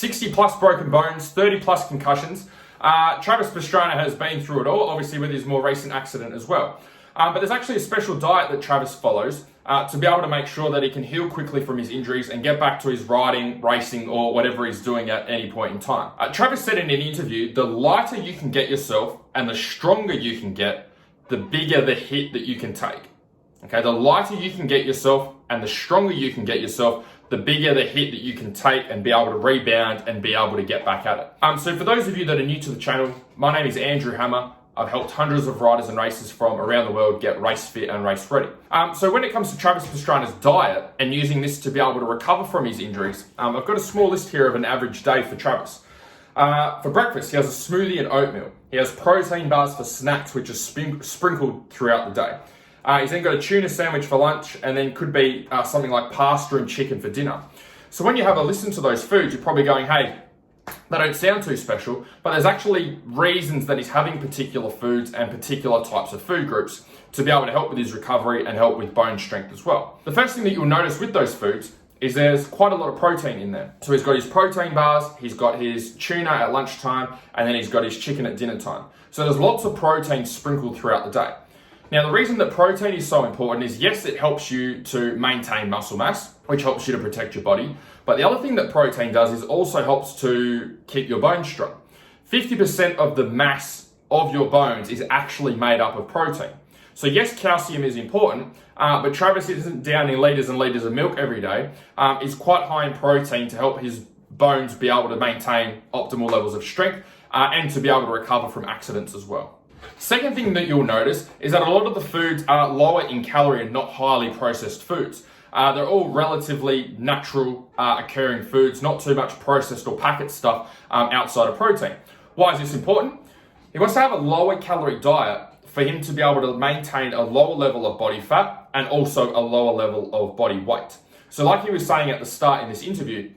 60 plus broken bones, 30 plus concussions. Travis Pastrana has been through it all, obviously with his more recent accident as well. But there's actually a special diet that Travis follows to be able to make sure that he can heal quickly from his injuries and get back to his riding, racing, or whatever he's doing at any point in time. Travis said in an interview, the lighter you can get yourself and the stronger you can get, the bigger the hit that you can take. Okay, the lighter you can get yourself and the stronger you can get yourself, the bigger the hit that you can take and be able to rebound and be able to get back at it. So for those of you that are new to the channel, my name is Andrew Hammer. I've helped hundreds of riders and racers from around the world get race fit and race ready. So when it comes to Travis Pastrana's diet and using this to be able to recover from his injuries, I've got a small list here of an average day for Travis. For breakfast, he has a smoothie and oatmeal. He has protein bars for snacks, which are sprinkled throughout the day. He's then got a tuna sandwich for lunch, and then could be something like pasta and chicken for dinner. So when you have a listen to those foods, you're probably going, hey, they don't sound too special, but there's actually reasons that he's having particular foods and particular types of food groups to be able to help with his recovery and help with bone strength as well. The first thing that you'll notice with those foods is there's quite a lot of protein in there. So he's got his protein bars, he's got his tuna at lunchtime, and then he's got his chicken at dinner time. So there's lots of protein sprinkled throughout the day. Now, the reason that protein is so important is, yes, it helps you to maintain muscle mass, which helps you to protect your body. But the other thing that protein does is also helps to keep your bones strong. 50% of the mass of your bones is actually made up of protein. So yes, calcium is important, but Travis isn't downing liters and liters of milk every day. It's quite high in protein to help his bones be able to maintain optimal levels of strength and to be able to recover from accidents as well. Second thing that you'll notice is that a lot of the foods are lower in calorie and not highly processed foods. They're all relatively natural occurring foods, not too much processed or packet stuff outside of protein. Why is this important? He wants to have a lower calorie diet for him to be able to maintain a lower level of body fat and also a lower level of body weight. So like he was saying at the start in this interview,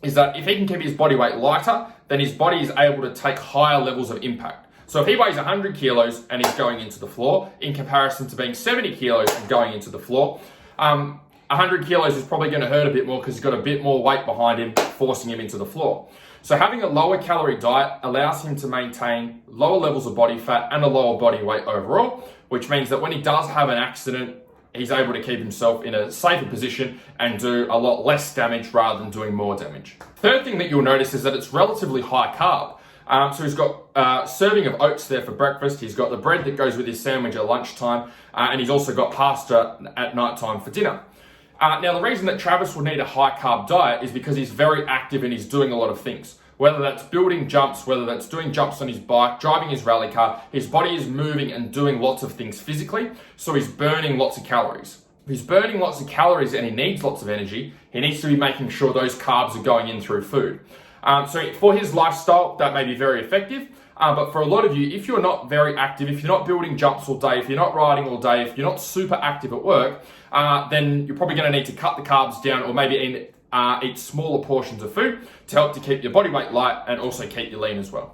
is that if he can keep his body weight lighter, then his body is able to take higher levels of impact. So if he weighs 100 kilos and he's going into the floor, in comparison to being 70 kilos and going into the floor, 100 kilos is probably going to hurt a bit more because he's got a bit more weight behind him, forcing him into the floor. So having a lower calorie diet allows him to maintain lower levels of body fat and a lower body weight overall, which means that when he does have an accident, he's able to keep himself in a safer position and do a lot less damage rather than doing more damage. Third thing that you'll notice is that it's relatively high carb. So he's got a serving of oats there for breakfast. He's got the bread that goes with his sandwich at lunchtime, and he's also got pasta at nighttime for dinner. Now, the reason that Travis will need a high carb diet is because he's very active and he's doing a lot of things. Whether that's building jumps, whether that's doing jumps on his bike, driving his rally car, his body is moving and doing lots of things physically, so he's burning lots of calories. If he's burning lots of calories and he needs lots of energy, he needs to be making sure those carbs are going in through food. So for his lifestyle, that may be very effective. But for a lot of you, if you're not very active, if you're not building jumps all day, if you're not riding all day, if you're not super active at work, then you're probably going to need to cut the carbs down or maybe eat smaller portions of food to help to keep your body weight light and also keep you lean as well.